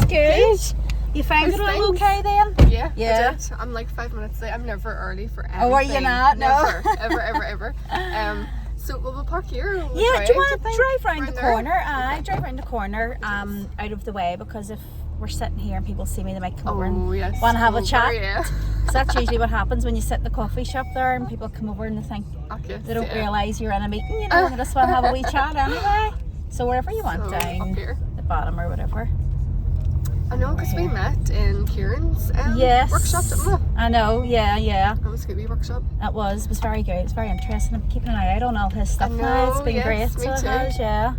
good. You found it all okay then? Yeah, I did. I'm like 5 minutes late. I'm never early for anything. Oh, are you not? Never, ever. So we'll park here. Do you want to drive round the corner? I drive round the corner out of the way, because if we're sitting here and people see me, they might come over and want to have a chat. Yeah. So that's usually what happens when you sit in the coffee shop there and people come over and they think they don't realise you're in a meeting, you know, and they just want to have a wee chat anyway. So wherever you want, down the bottom or whatever. I know, because we met in Kieran's workshop, didn't we? I know, yeah. That was a good wee workshop. It was very good. It was very interesting. I'm keeping an eye out on all his stuff now. It's been great. Me so too. It has, yeah.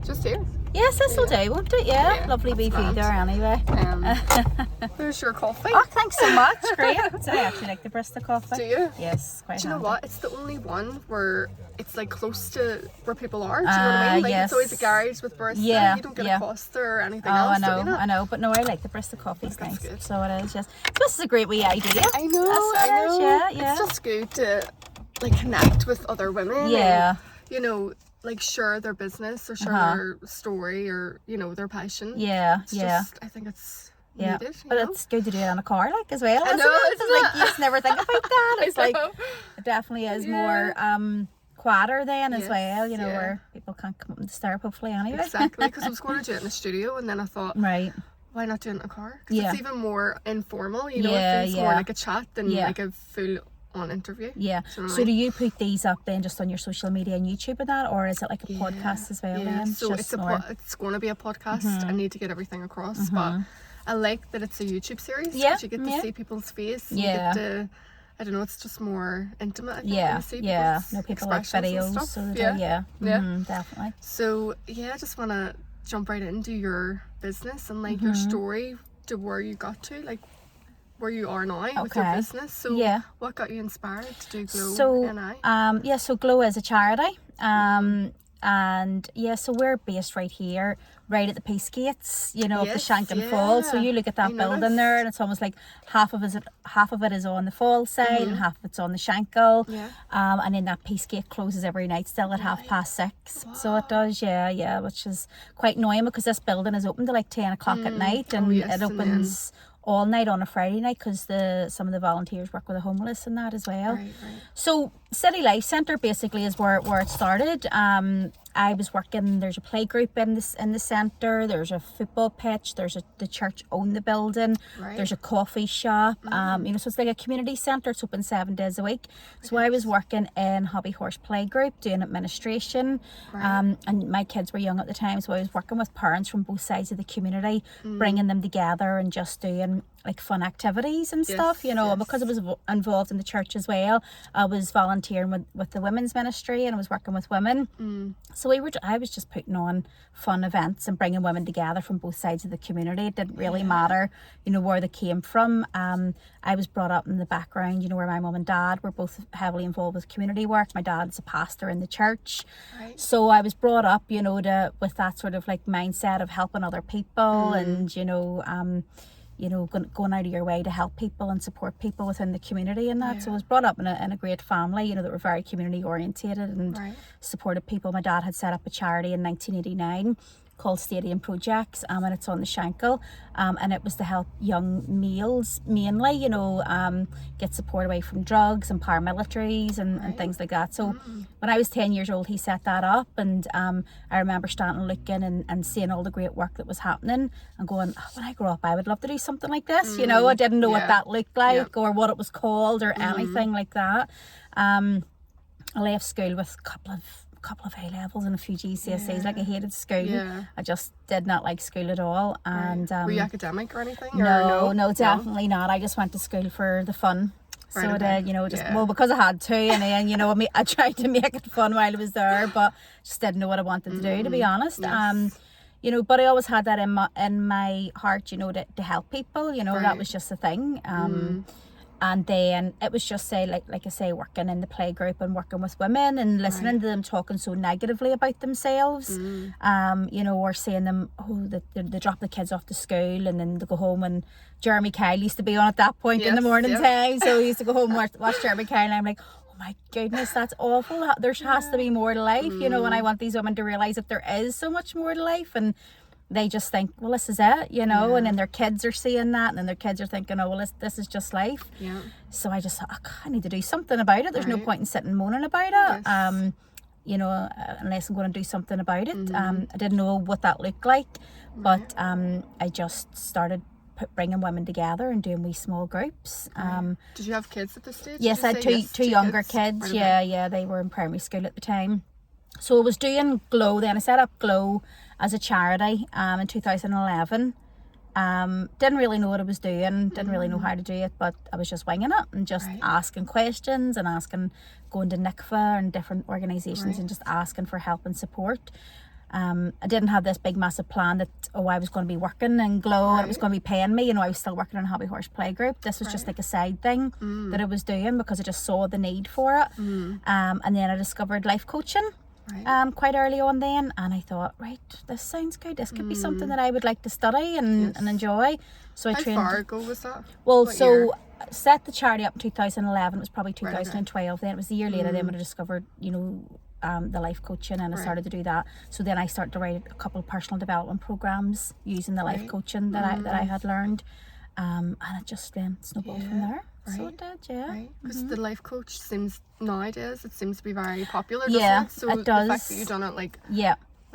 Just here. Yes, this will do, won't it? Yeah. Lovely wee view there anyway. There's your coffee. Oh, thanks so much. Great. So I actually like the Bristol coffee. Do you? Yes, quite Do you know handy. what? It's the only one where it's like close to where people are. Do you know what I mean? Like it's always a garage with barista. Yeah, you don't get a Costa or anything else. I know. But no, I like the Bristol coffee. It's nice. Good. So it is, yes. So this is a great wee idea. I know. Yeah. It's just good to like connect with other women. Yeah. And, you know, like share their business or share their story or, you know, their passion. Yeah, it's just, I think it's needed. But it's good to do it on a car, like, as well. I know, it's like you just never think about that. It's like it definitely is more quieter then as well, you know, where people can't come up and disturb, hopefully, anyway. Exactly, because I was going to do it in the studio and then I thought, why not do it in a car? Because it's even more informal, you know, it feels more like a chat than like a full on interview. So do you put these up then just on your social media and YouTube and that, or is it like a podcast as well then? So it's going to be a podcast. I need to get everything across, but I like that it's a YouTube series because you get to see people's face. You get to, I don't know, it's just more intimate, I think, when you see people like videos, so definitely. So I just want to jump right into your business and like your story to where you got to, like where you are now with your business. So what got you inspired to do Glow NI? So Glow is a charity, and so we're based right here, right at the Peace Gates, you know, of the Shankin Fall. So you look at that building there, and it's almost like half of it is on the Fall side and half of it's on the Shankill. And then that Peace Gate closes every night still at 6:30. Wow. So it does, which is quite annoying because this building is open to like 10 o'clock at night, and it opens all night on a Friday night because some of the volunteers work with the homeless and that as well. So City Life Centre basically is where it started. I was working, there's a play group in the centre, there's a football pitch, the church owned the building, there's a coffee shop, you know, so it's like a community centre. It's open 7 days a week. So I was working in Hobby Horse Play Group doing administration, and my kids were young at the time, so I was working with parents from both sides of the community, bringing them together and just doing like fun activities and stuff, you know. Because I was involved in the church as well, I was volunteering with the women's ministry and I was working with women. So I was just putting on fun events and bringing women together from both sides of the community. It didn't really matter, you know, where they came from. I was brought up in the background, you know, where my mum and dad were both heavily involved with community work. My dad's a pastor in the church. So I was brought up, you know, with that sort of like mindset of helping other people and, you know, going out of your way to help people and support people within the community and that. So I was brought up in a great family, you know, that were very community orientated and supported people. My dad had set up a charity in 1989 called Stadium Projects, and it's on the Shankill, and it was to help young males mainly, you know, get support away from drugs and paramilitaries and things like that. So when I was 10 years old, he set that up, and I remember standing looking and seeing all the great work that was happening and going, when I grow up I would love to do something like this. You know, I didn't know what that looked like or what it was called or anything like that. I left school with a couple of A levels and a few GCSEs. Like I hated school. I just did not like school at all. And were you academic or anything? No, definitely not. I just went to school for the fun. So I did, you know, because I had to, and then, you know, I tried to make it fun while I was there, but just didn't know what I wanted to do, to be honest. You know, but I always had that in my heart, you know, to help people, you know, that was just the thing. And then it was just like I say, working in the play group and working with women and listening to them talking so negatively about themselves, you know, or seeing them, they drop the kids off to school and then they go home, and Jeremy Kyle used to be on at that point in the morning time, so he used to go home and watch Jeremy Kyle, and I'm like, oh my goodness, that's awful. There has to be more to life, you know, and I want these women to realise that there is so much more to life, and they just think, well, this is it, you know, and then their kids are seeing that, and then their kids are thinking, oh, well, this is just life. So I just thought, I need to do something about it. There's no point in sitting moaning about it, you know, unless I'm going to do something about it. I didn't know what that looked like, but I just started bringing women together and doing wee small groups. Did you have kids at this stage? Yes, I had two younger kids. Yeah, they were in primary school at the time. So I was doing Glow then. I set up Glow as a charity in 2011. Didn't really know what I was doing, didn't really know how to do it, but I was just winging it and just asking questions and going to NICFA and different organisations and just asking for help and support. I didn't have this big massive plan that I was going to be working in Glow and it was going to be paying me. You know, I was still working in a hobby horse playgroup. This was just like a side thing that I was doing because I just saw the need for it. And then I discovered life coaching quite early on then, and I thought, right, this sounds good. This could be something that I would like to study and enjoy. So I trained. How far ago was that? Well, so set the charity up in 2011. It was probably 2012 then. It was a year later then when I discovered, you know, the life coaching, and I started to do that. So then I started to write a couple of personal development programs using the life coaching that I had learned, and it just snowballed from there. So it did, because the life coach nowadays it seems to be very popular. It? So it does. The fact that you've done it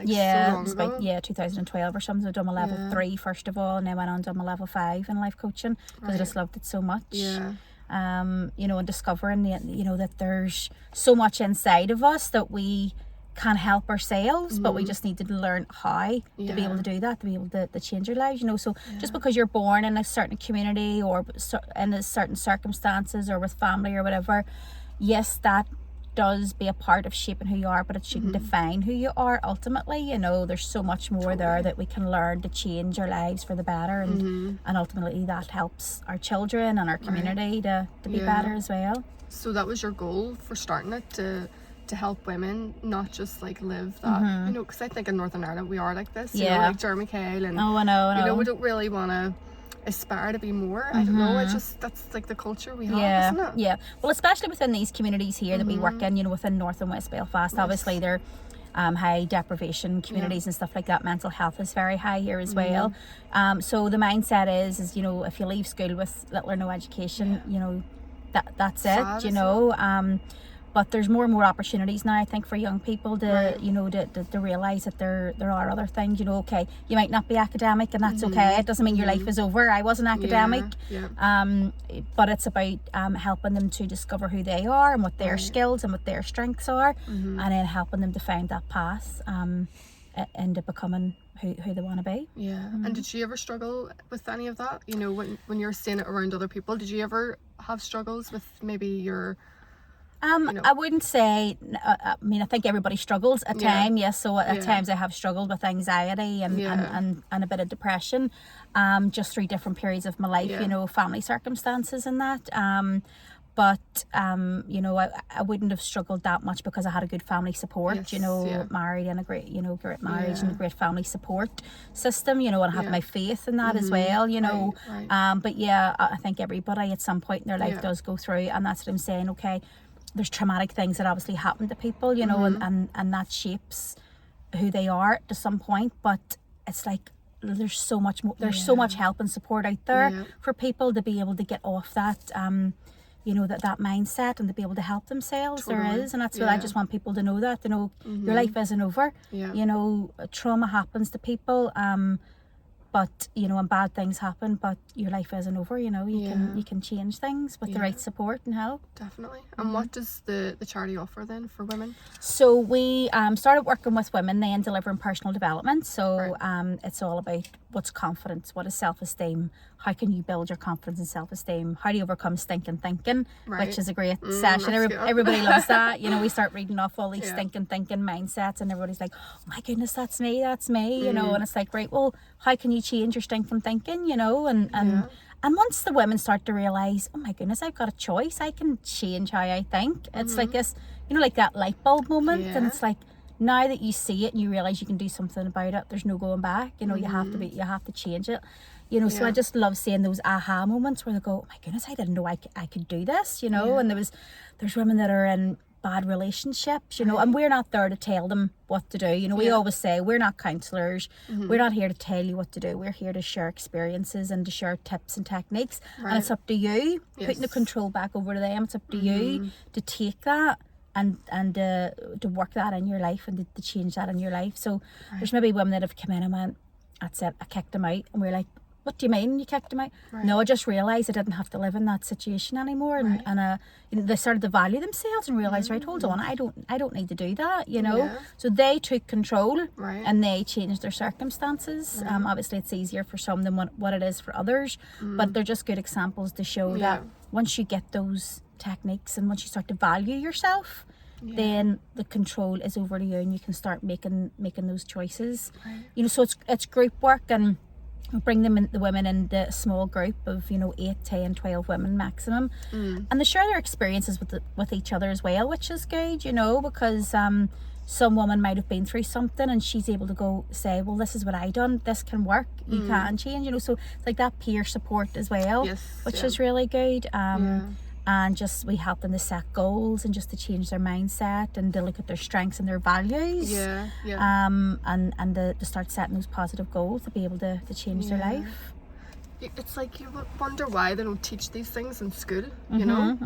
so long ago. About 2012 or something. So I done my level 3 first of all, and then went on to my level 5 in life coaching because I just loved it so much. You know, and discovering you know that there's so much inside of us that we can help ourselves, but we just need to learn how to be able to do that, to be able to change our lives, you know. So just because you're born in a certain community or in a certain circumstances or with family or whatever, yes, that does be a part of shaping who you are, but it shouldn't define who you are ultimately. You know, there's so much more there that we can learn to change our lives for the better, and ultimately that helps our children and our community to be better as well. So that was your goal for starting it, to help women not just like live that, you know, because I think in Northern Ireland we are like this, you know, like Jeremy Kyle, and I know. You know, we don't really want to aspire to be more. I don't know, it's just that's like the culture we have, isn't it? Well, especially within these communities here that we work in, you know, within North and West Belfast, obviously they're high deprivation communities and stuff like that. Mental health is very high here as well. So the mindset is, you know, if you leave school with little or no education, you know, that's it, you know. But there's more and more opportunities now, I think, for young people to, you know, to realise that there are other things. You know, okay, you might not be academic, and that's okay. It doesn't mean your life is over. I wasn't academic, but it's about helping them to discover who they are and what their skills and what their strengths are, and then helping them to find that path into becoming who they want to be. And did you ever struggle with any of that? You know, when you're seeing it around other people, did you ever have struggles with maybe your... You know. I wouldn't say, I mean, I think everybody struggles at times, yes. So at times I have struggled with anxiety and a bit of depression, just through different periods of my life, you know, family circumstances and that. But you know, I wouldn't have struggled that much because I had a good family support, you know, married in a great, you know, great marriage and a great family support system, you know, and I have my faith in that as well, you know. But yeah, I think everybody at some point in their life does go through, and that's what I'm saying, okay, there's traumatic things that obviously happen to people, you know, and that shapes who they are to some point, but it's like there's so much more, there's so much help and support out there for people to be able to get off that you know, that mindset and to be able to help themselves. There is, and that's what I just want people to know, that, you know, your life isn't over. You know, trauma happens to people, but you know, and bad things happen, but your life isn't over. You know, you can change things with the right support and help. Definitely. And what does the charity offer then for women? So we started working with women then, delivering personal development. So it's all about what's confidence, what is self-esteem, how can you build your confidence and self-esteem, how do you overcome stinking thinking, which is a great session. Everybody loves that. You know, we start reading off all these stinking thinking mindsets, and everybody's like, oh my goodness, that's me, you know. And it's like, right, well, how can you change your stinking thinking, you know? And once the women start to realize, oh my goodness, I've got a choice, I can change how I think. It's like this, you know, like that light bulb moment. And it's like, now that you see it and you realize you can do something about it, there's no going back. You know, you have to change it. You know, so I just love seeing those aha moments where they go, oh my goodness, I didn't know I could do this, you know. And there's women that are in bad relationships, you know, and we're not there to tell them what to do. You know, we always say we're not counsellors. We're not here to tell you what to do. We're here to share experiences and to share tips and techniques. And it's up to you, putting the control back over to them. It's up to you to take that and to work that in your life and to change that in your life. So there's maybe women that have come in and went, that's it, I kicked him out. And we're like, what do you mean you kicked him out? No, I just realised I didn't have to live in that situation anymore. And you know, they started to value themselves and realise, right, hold on, I don't need to do that, you know. So they took control and they changed their circumstances. Obviously it's easier for some than what it is for others, but they're just good examples to show that once you get those techniques and once you start to value yourself, then the control is over to you and you can start making those choices. You know, so it's group work, and bring the women in the small group of, you know, 8, 10, 12 women maximum, and they share their experiences with each other as well, which is good, you know, because some woman might have been through something and she's able to go say, well, this is what I done, this can work, you can change, you know. So it's like that peer support as well, which is really good. And just we help them to set goals and just to change their mindset and to look at their strengths and their values. And to start setting those positive goals to be able to change their life. It's like you wonder why they don't teach these things in school, you know?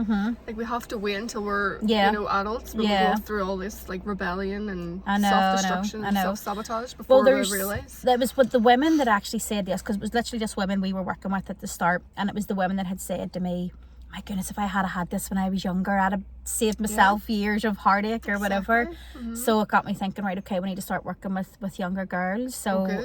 Like we have to wait until we're, you know, adults, but we go through all this like rebellion and self-destruction and self-sabotage before we realise. That was what the women that actually said this, because it was literally just women we were working with at the start, and it was the women that had said to me, my goodness, if I had this when I was younger, I'd have saved myself years of heartache or whatever. So it got me thinking, right, okay, we need to start working with younger girls. So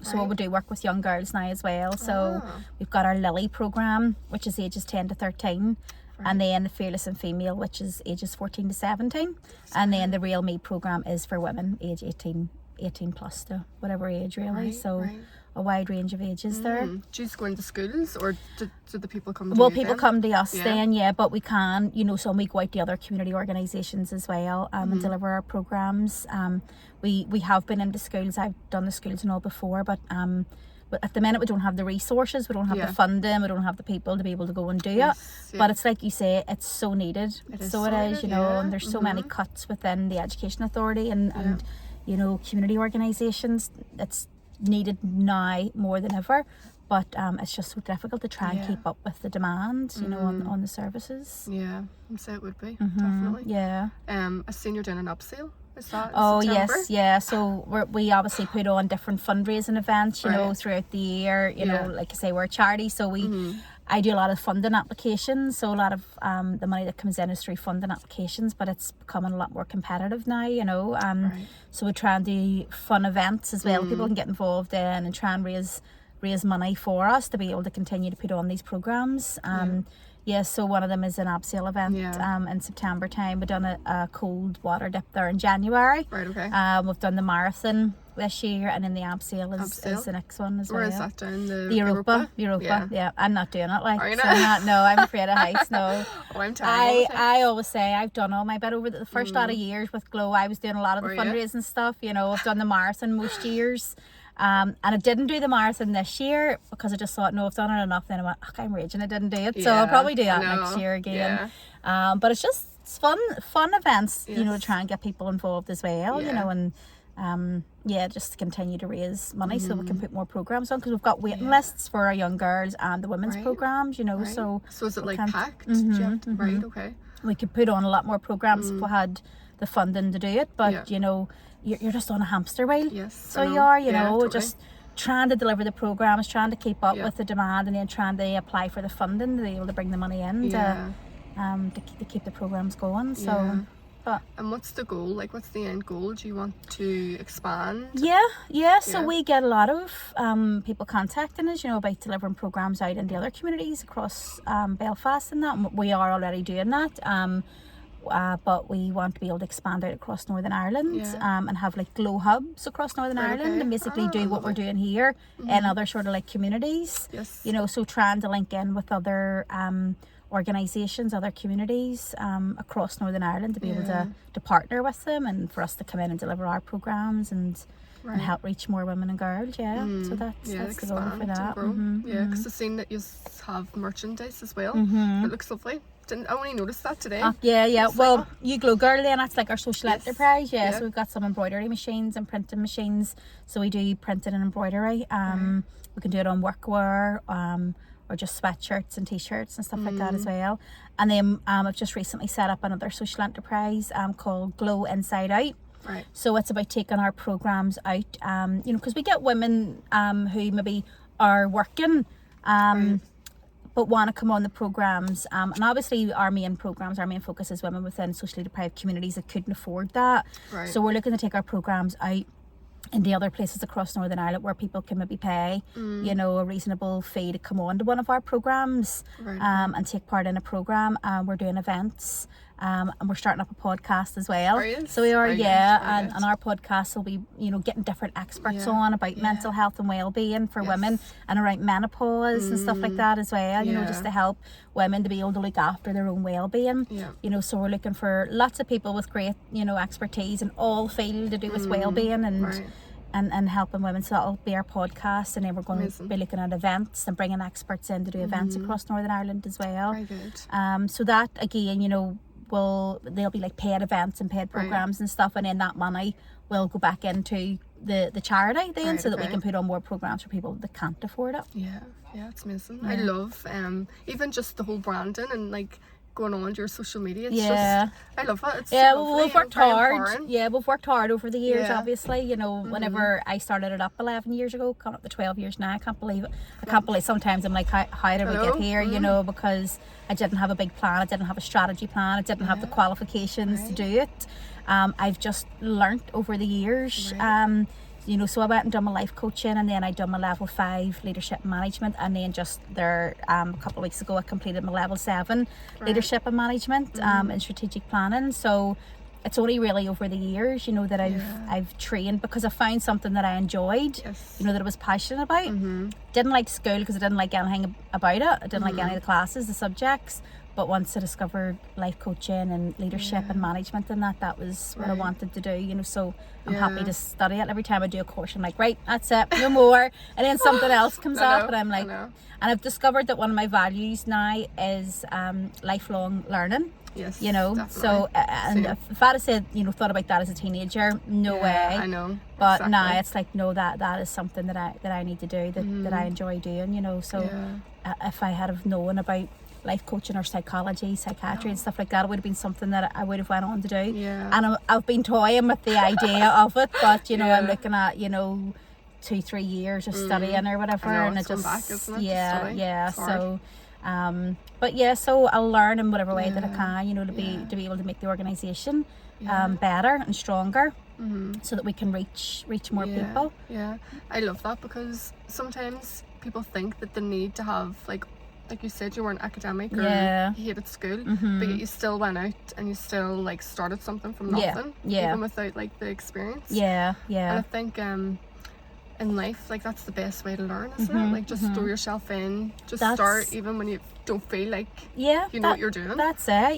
so we do work with young girls now as well. So we've got our Lily program, which is ages 10 to 13. And then the Fearless and Female, which is ages 14 to 17. And then the Real Me program is for women age 18 plus to whatever age really. A wide range of ages there. Do you just go into schools, or do the people come to you? Well, people come to us then, but we can, you know, some we go out to other community organisations as well and deliver our programmes. We have been into schools. I've done the schools and all before, but at the minute we don't have the resources, we don't have the funding, we don't have the people to be able to go and do it. But it's like you say, it's so needed. It is, you know, and there's so many cuts within the Education Authority and you know, community organisations. It's needed now more than ever, but it's just so difficult to try and keep up with the demand, you know, on the services. I'd say it would be definitely. I've seen you're doing an upsale. Is that September? Yes, so we obviously put on different fundraising events, you know, throughout the year, you know, like I say, we're a charity, so I do a lot of funding applications, so a lot of the money that comes in is through funding applications, but it's becoming a lot more competitive now, you know. So we try and do fun events as well, people can get involved in and try and raise money for us to be able to continue to put on these programs. So one of them is an abseil event in September time. We've done a cold water dip there in January. We've done the marathon this year, and then the abseil is the next one as well. Where is that down? The Europa. I'm not doing it, like. So I'm afraid of heights. No. I'm terrible. I always say I've done all my bit over the first lot of years with Glow. I was doing a lot of the fundraising stuff, you know. I've done the marathon most years. And I didn't do the marathon this year because I just thought, no, I've done it enough. Then I went, I'm raging, I didn't do it. So I'll probably do that next year again. But it's just fun events, you know, to try and get people involved as well, you know, and just to continue to raise money so that we can put more programs on, because we've got waiting lists for our young girls and the women's programs, you know. So is it like packed? Right, okay. We could put on a lot more programs if we had the funding to do it, but you know, you're just on a hamster wheel. So you are, you know, totally. Just trying to deliver the programs, trying to keep up with the demand, and then trying to apply for the funding to be able to bring the money in to keep the programs going. So and what's the goal? Like, what's the end goal? Do you want to expand? So we get a lot of people contacting us, you know, about delivering programs out in the other communities across Belfast and that. We are already doing that. But we want to be able to expand out across Northern Ireland and have like Glow hubs across Northern Ireland and basically do what we're doing here in other sort of like communities. You know, so trying to link in with other organisations, other communities across Northern Ireland to be able to partner with them and for us to come in and deliver our programmes and and help reach more women and girls. So that's the goal for that. Yeah, because I've seen that you have merchandise as well. It looks lovely. I only noticed that today. Well, You Glow Girl, then that's like our social enterprise. So we've got some embroidery machines and printing machines, so we do printing and embroidery. We can do it on workwear, or just sweatshirts and t-shirts and stuff like that as well. And then I've just recently set up another social enterprise called Glow Inside Out. So it's about taking our programs out, because we get women who maybe are working but want to come on the programs, and obviously our main focus is women within socially deprived communities that couldn't afford that. So we're looking to take our programs out in the other places across Northern Ireland where people can maybe pay a reasonable fee to come on to one of our programs and take part in a program. We're doing events, and we're starting up a podcast as well. So we are, and our podcast will be, getting different experts on about mental health and well-being for women, and around menopause and stuff like that as well, just to help women to be able to look after their own well-being. So we're looking for lots of people with great, expertise in all fields to do with well-being and helping women. So that'll be our podcast, and then we're going to be looking at events and bringing experts in to do events across Northern Ireland as well. Very good. So that again, there'll be like paid events and paid programs and stuff, and then that money will go back into the charity then, so that we can put on more programs for people that can't afford it. It's amazing. I love even just the whole branding and like going on to your social media. It's just, I love it. It's so we've worked hard. We've worked hard over the years, obviously. Whenever I started it up 11 years ago, coming up to 12 years now, I can't believe it. I can't believe sometimes I'm like, how did we get here? Because I didn't have a big plan, I didn't have a strategy plan, I didn't have the qualifications to do it. I've just learnt over the years. So I went and done my life coaching, and then I done my level 5 leadership and management, and then just there a couple of weeks ago I completed my level 7 leadership and management and strategic planning. So it's only really over the years, that I've trained, because I found something that I enjoyed, that I was passionate about. Didn't like school because I didn't like anything about it. I didn't like any of the classes, the subjects. But once I discovered life coaching and leadership and management, and that was what I wanted to do, so I'm happy to study it. Every time I do a course, I'm like, right, that's it, no more. And then something else comes up, and I'm like, and I've discovered that one of my values now is lifelong learning. Definitely. So and if I'd have said, thought about that as a teenager, no way. I know. But now it's like, no, that is something that I need to do, that I enjoy doing, So if I had have known about life coaching or psychiatry and stuff like that, it would have been something that I would have went on to do. And I've been toying with the idea of it, but I'm looking at 2-3 years of studying or whatever, and it just back, isn't it? So so I'll learn in whatever way that I can, to be able to make the organisation better and stronger, so that we can reach more people. I love that, because sometimes people think that they need to have like you said, you weren't academic or you hated school, but yet you still went out and you still like started something from nothing, even without like the experience. And I think in life, like, that's the best way to learn, isn't it? Like, just throw yourself in, start even when you don't feel like you know what you're doing. That's it.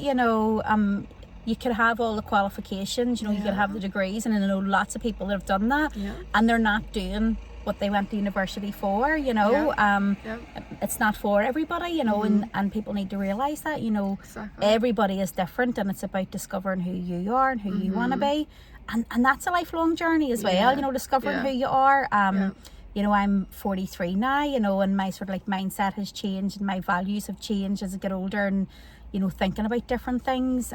You could have all the qualifications, you could have the degrees, and I know lots of people that have done that, and they're not doing what they went to university for. It's not for everybody, and people need to realise that, everybody is different, and it's about discovering who you are and who you want to be, and that's a lifelong journey as well, discovering who you are. I'm 43 now, and my sort of like mindset has changed, and my values have changed as I get older, and thinking about different things.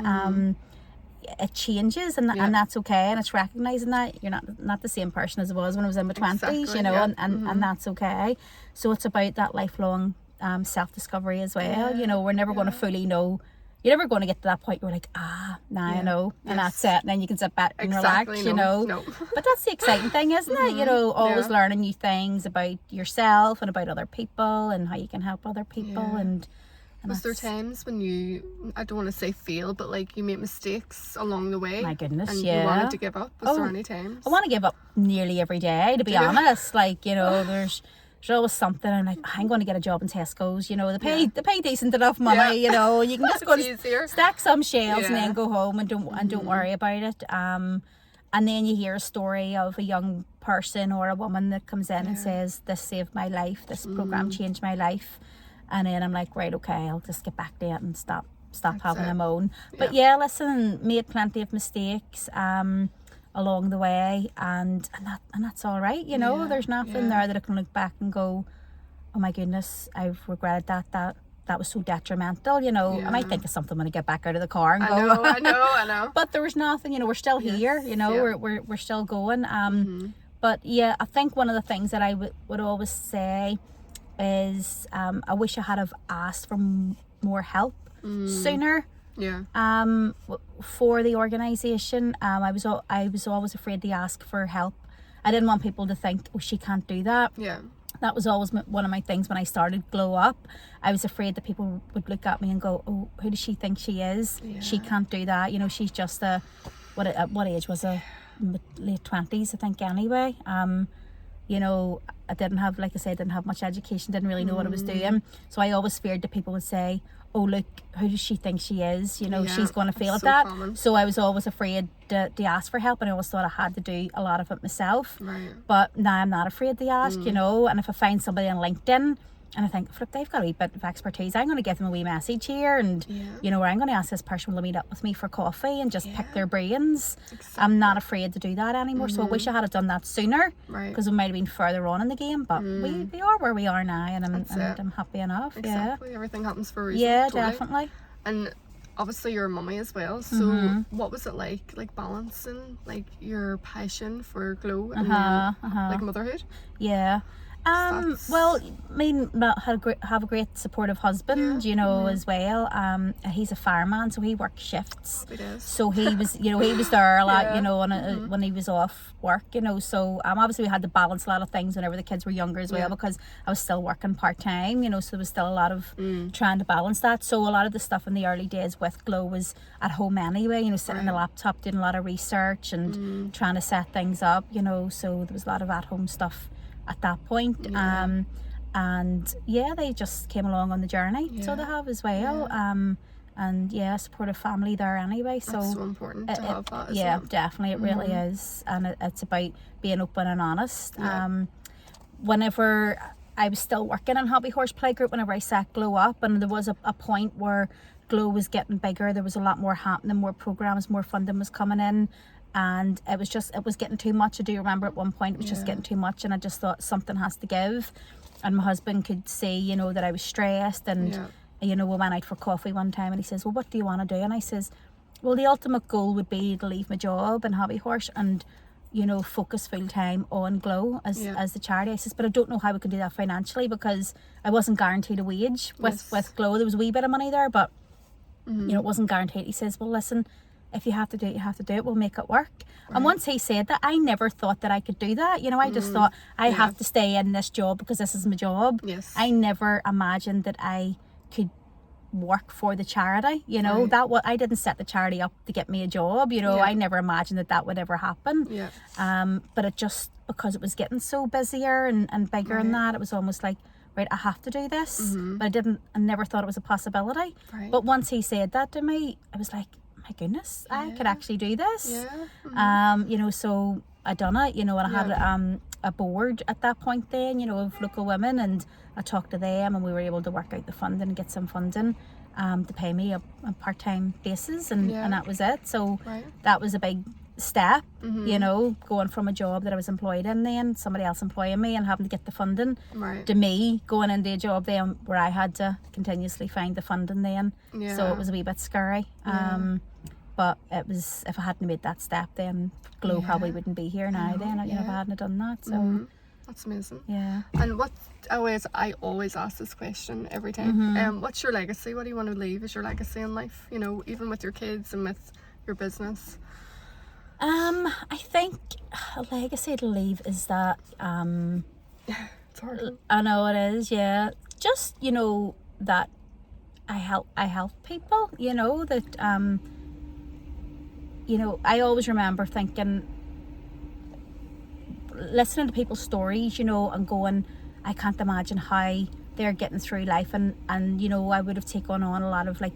It changes, and that's okay, and it's recognizing that you're not the same person as I was when I was in my 20s, and that's okay. So it's about that lifelong self-discovery as well. We're never going to fully know. You're never going to get to that point where you're like, now I know, and that's it, and then you can sit back and relax, No. But that's the exciting thing, isn't it? Always learning new things about yourself and about other people, and how you can help other people. And was there times when you, I don't want to say fail, but like you made mistakes along the way? My goodness, and you wanted to give up? Was there any times? I want to give up nearly every day, to be honest. Like, there's always something. I'm like, I'm going to get a job in Tesco's. They pay decent enough money. You can just go and stack some shelves and then go home and don't worry about it. And then you hear a story of a young person or a woman that comes in and says, this saved my life, this program changed my life, and then I'm like, right, okay, I'll just get back to it and stop having a moan. But listen, made plenty of mistakes along the way, and that's all right, you know. There's nothing there that I can look back and go, oh my goodness, I've regretted that was so detrimental, you know. I might think of something when I get back out of the car and go, I know. But there was nothing, you know. We're still here, you know. We're still going. But yeah, I think one of the things that I would always say is I wish I had have asked for more help sooner. For the organisation. I was always afraid to ask for help. I didn't want people to think, oh, she can't do that. That was always one of my things when I started Glow Up. I was afraid that people would look at me and go, oh, who does she think she is? She can't do that. You know, she's just what age was her? Late 20s, I think, anyway. You know, I didn't have much education, didn't really know what I was doing. So I always feared that people would say, oh, look, who does she think she is? You know, she's going to fail at that. Common. So I was always afraid to ask for help, and I always thought I had to do a lot of it myself. But now I'm not afraid to ask, you know. And if I find somebody on LinkedIn and I think, flip, they've got a wee bit of expertise, I'm going to give them a wee message here, and you know, or I'm going to ask this person to meet up with me for coffee and just pick their brains. I'm not afraid to do that anymore. So I wish I had done that sooner, because we might have been further on in the game, but we are where we are now, and I'm happy enough. Everything happens for a reason. Definitely. And obviously you're a mummy as well, so what was it like balancing like your passion for Glow and then like motherhood? Well, I mean, have a great supportive husband, you know, as well. He's a fireman, so he works shifts. So he was, you know, he was there a lot, you know, when he was off work, you know. So obviously we had to balance a lot of things whenever the kids were younger as well, because I was still working part-time, you know, so there was still a lot of trying to balance that. So a lot of the stuff in the early days with Glow was at home anyway, you know, sitting on the laptop doing a lot of research and trying to set things up, you know. So there was a lot of at-home stuff at that point. And they just came along on the journey, so they have as well. And supportive family there anyway, so that's so important to have that as well. Definitely, it really is. And it's about being open and honest. Whenever I was still working in Hobby Horse Playgroup, whenever I set Glow Up, and there was a point where Glow was getting bigger, there was a lot more happening, more programs, more funding was coming in, and it was getting too much. I do remember at one point it was just getting too much, and I just thought something has to give. And my husband could see, you know, that I was stressed, and you know, we went out for coffee one time and he says, well, what do you want to do? And I says, well, the ultimate goal would be to leave my job in Hobby Horse and, you know, focus full time on Glow as the charity. I says, but I don't know how we could do that financially, because I wasn't guaranteed a wage with Glow. There was a wee bit of money there, but you know, it wasn't guaranteed. He says, well, listen, if you have to do it, you have to do it. We'll make it work. And once he said that, I never thought that I could do that. You know, I just thought I have to stay in this job because this is my job. I never imagined that I could work for the charity. You know, I didn't set the charity up to get me a job. You know, I never imagined that would ever happen. But it just, because it was getting so busier and bigger and that, it was almost like, right, I have to do this. But I never thought it was a possibility. But once he said that to me, I was like, my goodness, I could actually do this. You know, so I done it, you know, and I had a board at that point then, you know, of local women, and I talked to them, and we were able to work out the funding and get some funding to pay me a part-time basis, and that was it. So that was a big step, you know, going from a job that I was employed in then, somebody else employing me and having to get the funding, to me going into a job then where I had to continuously find the funding then. So it was a wee bit scary. But it was, if I hadn't made that step, then Glow probably wouldn't be here now then, you know, if I hadn't done that. So that's amazing. And what I always ask this question every time. What's your legacy? What do you want to leave as your legacy in life? You know, even with your kids and with your business. I think a legacy to leave is that it's hard. I know it is, just, you know, that I help people, you know, that you know, I always remember thinking, listening to people's stories, you know, and going, I can't imagine how they're getting through life, and you know, I would have taken on a lot of like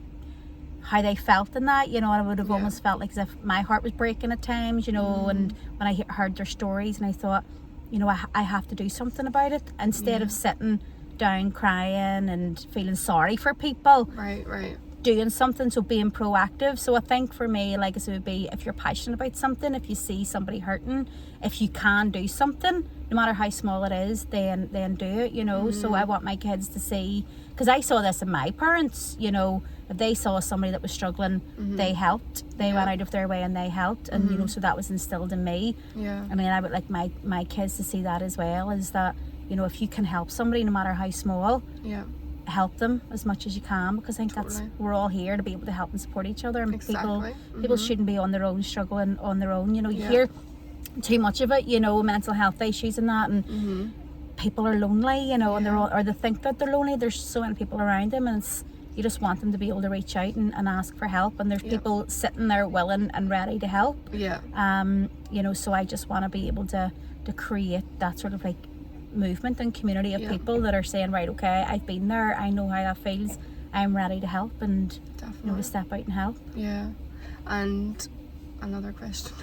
how they felt in that, you know. And I would have almost felt like as if my heart was breaking at times, you know. And when I heard their stories, and I thought, you know, I have to do something about it, instead of sitting down crying and feeling sorry for people. Right. Doing something, so being proactive. So I think for me, like, it would be, if you're passionate about something, if you see somebody hurting, if you can do something, no matter how small it is, then do it, you know. So I want my kids to see, because I saw this in my parents, you know, if they saw somebody that was struggling, they helped, they went out of their way and they helped, and you know, so that was instilled in me. I mean, I would like my kids to see that as well, is that, you know, if you can help somebody, no matter how small, help them as much as you can, because I think that's, we're all here to be able to help and support each other, and people shouldn't be on their own, struggling on their own, you know. You hear too much of it, you know, mental health issues and that, and people are lonely, you know, and they're all, or they think that they're lonely. There's so many people around them, and it's, you just want them to be able to reach out and ask for help, and there's people sitting there willing and ready to help. You know, so I just want to be able to create that sort of like movement and community of people that are saying, right, okay, I've been there, I know how that feels, I'm ready to help, and you know, to step out and help. And another question.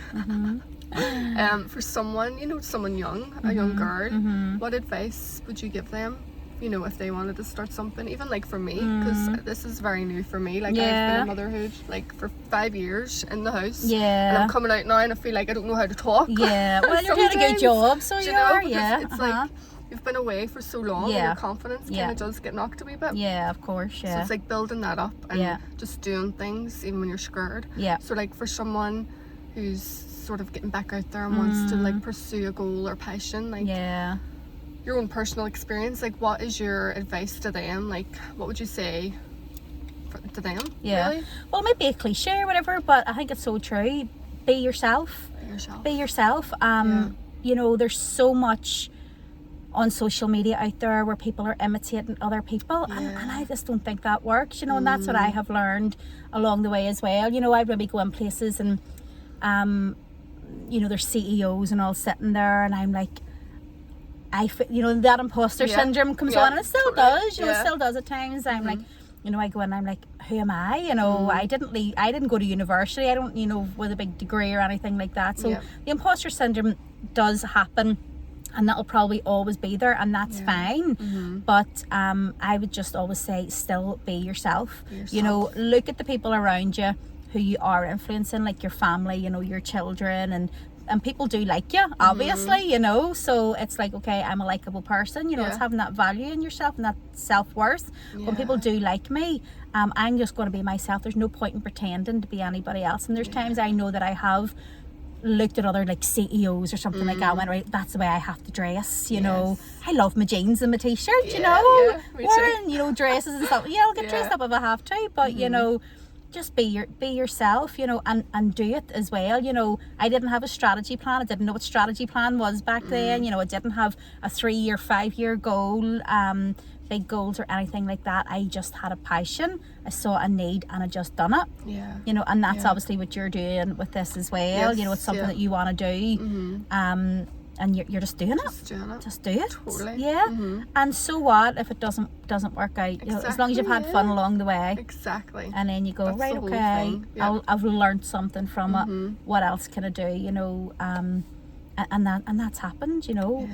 For someone, you know, someone young, a young girl, what advice would you give them, you know, if they wanted to start something? Even like for me, because this is very new for me, like I've been in motherhood like for 5 years in the house, and I'm coming out now and I feel like I don't know how to talk. Well, you're doing a good job, so you are. It's like you've been away for so long, and your confidence kind of does get knocked a wee bit. Of course. So it's like building that up and just doing things even when you're scared. So like for someone who's sort of getting back out there and wants to like pursue a goal or passion, like your own personal experience, like what is your advice to them? Like what would you say to them? Really? Well, it might be a cliche or whatever, but I think it's so true. Be yourself. Be yourself. You know, there's so much on social media out there where people are imitating other people, and I just don't think that works, you know. And that's what I have learned along the way as well. You know, I'd maybe go in places and you know, there's CEOs and all sitting there, and I'm like, you know, that imposter syndrome comes on, and it still does, you know, it still does at times. I'm like, you know, I go in and I'm like, who am I? You know, I didn't go to university, I don't, you know, with a big degree or anything like that. So the imposter syndrome does happen, and that'll probably always be there, and that's fine. But I would just always say, still be yourself. You know, look at the people around you who you are influencing, like your family, you know, your children, and people do like you, obviously, you know. So it's like, okay, I'm a likable person, you know. It's having that value in yourself and that self-worth. When people do like me, I'm just going to be myself. There's no point in pretending to be anybody else. And there's times I know that I have looked at other like CEOs or something like that and went, right, that's the way I have to dress, you know. I love my jeans and my t-shirt, you know, wearing, you know, dresses and stuff. I'll get dressed up if I have to, but you know, just be yourself, you know, and do it as well. You know, I didn't have a strategy plan. I didn't know what strategy plan was back then. You know, I didn't have a 3-year, 5-year goal, big goals or anything like that. I just had a passion. I saw a need and I just done it. You know, and that's obviously what you're doing with this as well. You know, it's something that you want to do. And you're just doing it. Just do it. Totally. And so what if it doesn't work out? You know, as long as you've had fun along the way. And then you go, that's right, okay, I've learned something from it. What else can I do? You know, and that's happened, you know,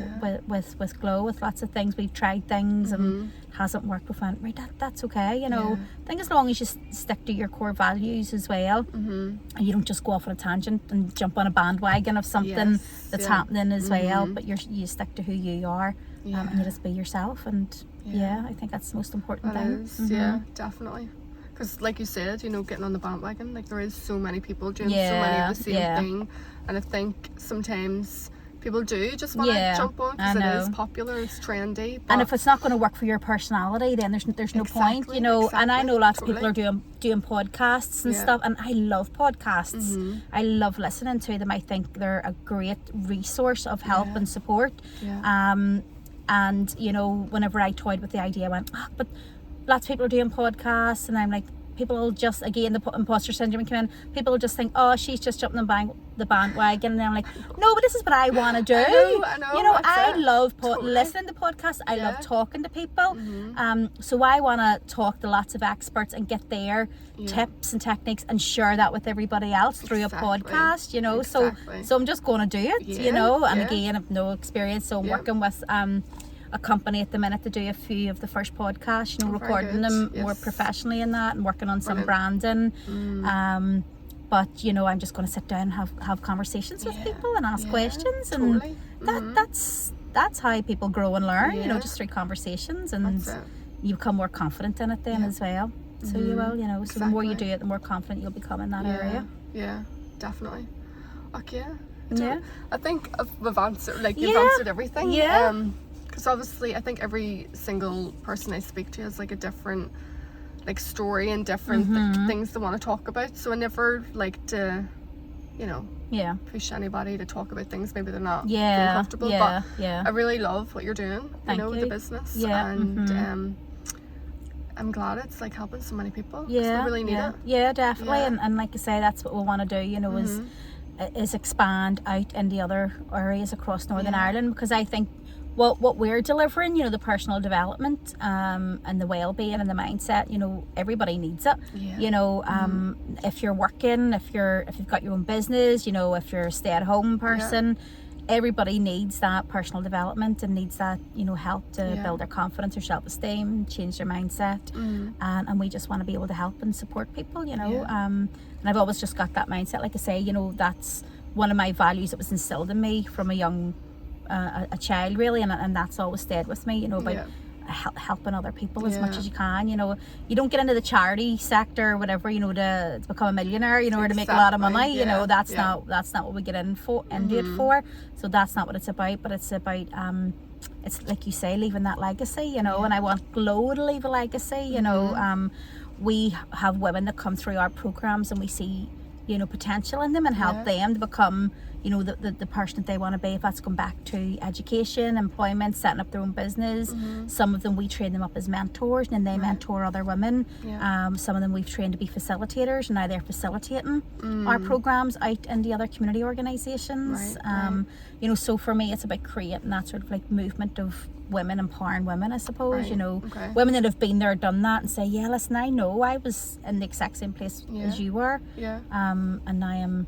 with Glow, with lots of things. We've tried things and hasn't worked. We went, right, that's okay, you know. I think as long as you stick to your core values as well, and you don't just go off on a tangent and jump on a bandwagon of something that's happening as well, but you stick to who you are, and you just be yourself. And I think that's the most important thing. Definitely. Because like you said, you know, getting on the bandwagon, like there is so many people doing so many of the same thing, and I think sometimes people do just want to jump on because it is popular, it's trendy. And if it's not going to work for your personality, then there's no point, you know. And I know lots of people are doing podcasts and stuff, and I love podcasts. I love listening to them. I think they're a great resource of help and support. And you know, whenever I toyed with the idea, I went, but lots of people are doing podcasts, and I'm like, people will just, again, the imposter syndrome come in. People will just think, oh, she's just jumping the bandwagon, and then I'm like, no, but this is what I want to do. I know, you know, I love listening to podcasts. I love talking to people. So I want to talk to lots of experts and get their tips and techniques and share that with everybody else through a podcast, you know. So I'm just going to do it, you know. And again, I've no experience, so I'm working with a company at the minute to do a few of the first podcasts, you know, recording them more professionally in that, and working on some branding. But you know, I'm just going to sit down and have conversations with people and ask questions, and that's how people grow and learn, you know, just through conversations, and you become more confident in it then as well. So you will, you know, so the more you do it, the more confident you'll become in that area. Yeah, definitely. Okay. I think we've answered, like, you've answered everything. Because obviously I think every single person I speak to has like a different like story and different things they want to talk about, so I never like to, you know, push anybody to talk about things maybe they're not feeling comfortable. But I really love what you're doing, you know, the business, and I'm glad it's like helping so many people, because they really need it. Yeah, definitely. And like I say, that's what we want to do, you know, is expand out in the other areas across Northern Ireland, because I think what we're delivering, you know, the personal development and the well-being and the mindset, you know, everybody needs it. You know, if you're working, if you've got your own business, you know, if you're a stay-at-home person, everybody needs that personal development and needs that, you know, help to build their confidence, their self-esteem, change their mindset, and we just want to be able to help and support people, you know. And I've always just got that mindset, like I say, you know, that's one of my values that was instilled in me from a young a child, really, and that's always stayed with me, you know, about helping other people as much as you can. You know, you don't get into the charity sector or whatever, you know, to become a millionaire, you know, or to make a lot of money, you know. That's not what we get into it for. So that's not what it's about. But it's about it's like you say, leaving that legacy, you know. And I want Glow to leave a legacy, you know. We have women that come through our programs, and we see, you know, potential in them, and help them to become, you know, the person that they want to be. If that's going back to education, employment, setting up their own business. Some of them, we train them up as mentors, and then they mentor other women. Some of them we've trained to be facilitators, and now they're facilitating our programs out in the other community organisations. You know, so for me, it's about creating that sort of like movement of women, empowering women, I suppose. You know, women that have been there, done that, and say, yeah, listen, I know I was in the exact same place as you were, and now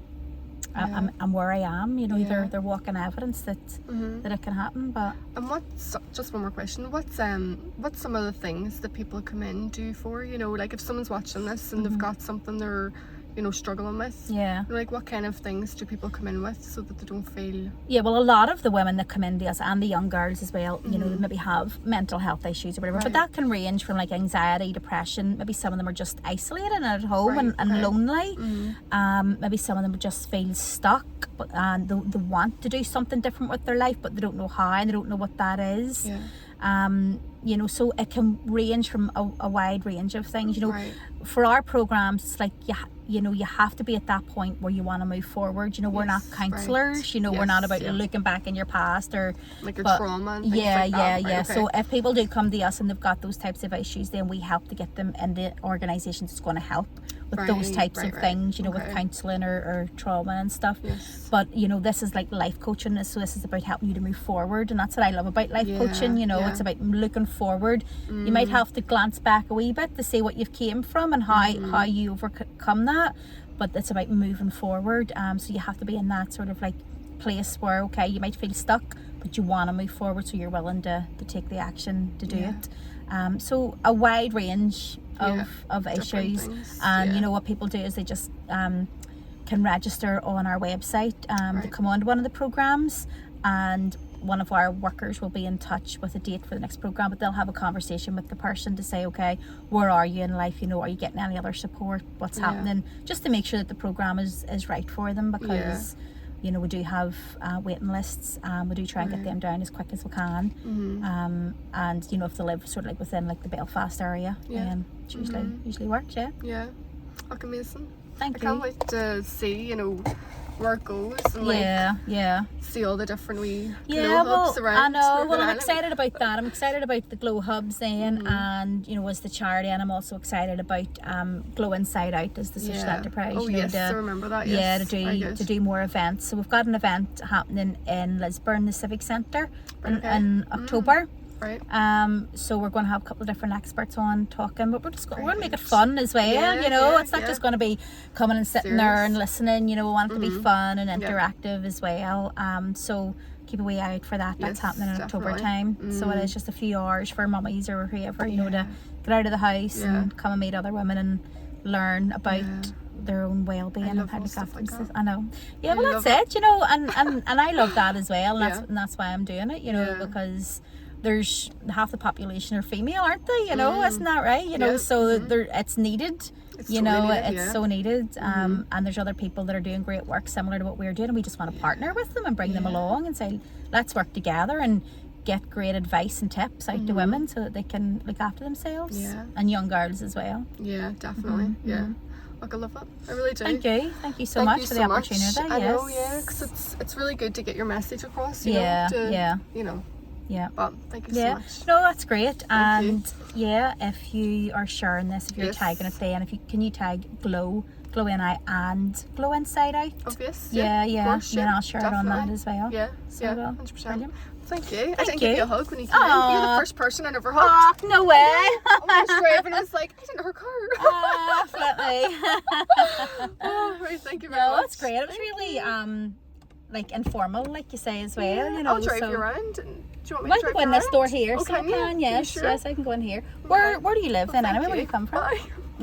I'm where I am, you know. They're walking evidence that it can happen. But and what's, just one more question, what's some of the things that people come in do for, you know, like if someone's watching this and they've got something they're, you know, struggling with, you know, like what kind of things do people come in with so that they don't feel? Well, a lot of the women that come in to us, and the young girls as well, you know, maybe have mental health issues or whatever, but that can range from like anxiety, depression. Maybe some of them are just isolated and at home and lonely. Maybe some of them just feel stuck, and they want to do something different with their life, but they don't know how, and they don't know what that is. You know, so it can range from a wide range of things, you know. For our programs, it's like you know, you have to be at that point where you want to move forward. You know, we're not counsellors, you know. We're not about looking back in your past or like your trauma and things like that. So if people do come to us and they've got those types of issues, then we help to get them into organisations that's going to help with those types of things, you know, with counselling or trauma and stuff. But you know, this is like life coaching, so this is about helping you to move forward, and that's what I love about life coaching, you know. It's about looking forward. You might have to glance back a wee bit to see what you've came from and how you overcome that, but it's about moving forward. So you have to be in that sort of like place where, okay, you might feel stuck, but you want to move forward, so you're willing to take the action to do it. So a wide range of issues, and you know, what people do is they just can register on our website to come on to one of the programs, and one of our workers will be in touch with a date for the next program, but they'll have a conversation with the person to say, okay, where are you in life, you know, are you getting any other support, what's happening, just to make sure that the program is right for them, because you know, we do have waiting lists. We do try and get them down as quick as we can. And you know, if they live sort of like within like the Belfast area, it usually works. Okay, amazing. Thank you. I can't wait to see, you know, where it goes and like see all the different wee glow hubs around. I know. Well, I'm excited about that. I'm excited about the glow hubs then, and you know, as the charity, and I'm also excited about Glow Inside Out as the social enterprise. Oh, you know, yes, I remember that. Yes. To do more events. So we've got an event happening in Lisburn, the Civic Centre, in October. Right. So we're going to have a couple of different experts on talking, but we're going to make it fun as well. You know, it's not just going to be coming and sitting there and listening. You know, we want it to be fun and interactive as well. So keep a wee eye out for that. That's happening in October time. So it is just a few hours for mummies or whoever, you know, to get out of the house and come and meet other women and learn about their own well-being and how to look after themselves. I know. Yeah, well, that's it. You know, and I love that as well. And that's why I'm doing it. You know, because there's half the population are female, aren't they? You know, isn't that right? You know, so it's needed. It's so needed. And there's other people that are doing great work similar to what we're doing, and we just want to partner with them and bring them along and say, let's work together and get great advice and tips out to women so that they can look after themselves and young girls as well. Yeah, definitely. Yeah. Look, I love it. I really do. Thank you so much for the opportunity. I know, because it's really good to get your message across. You know. Yeah. But thank you so much. No, that's great. And if you are sharing this, if you're tagging it there, and can you tag Glow NI and Glow Inside Out? Obvious. Yeah. Course, then I'll share it on that as well. Yeah. So 100%. Brilliant. Thank you. I didn't give you a hug when you came in. You're the first person I ever hugged. Oh, no way. I was driving. I was like, I didn't hug her. Definitely. Right, thank you very much. No, that's great. It was really like informal, like you say as well. You know, I'll drive you around. And do you want me to drive go in this door here? Oh, so I can. Yes, I can go in here. Okay. Where do you live then? Anyway, where do you come from? Bye.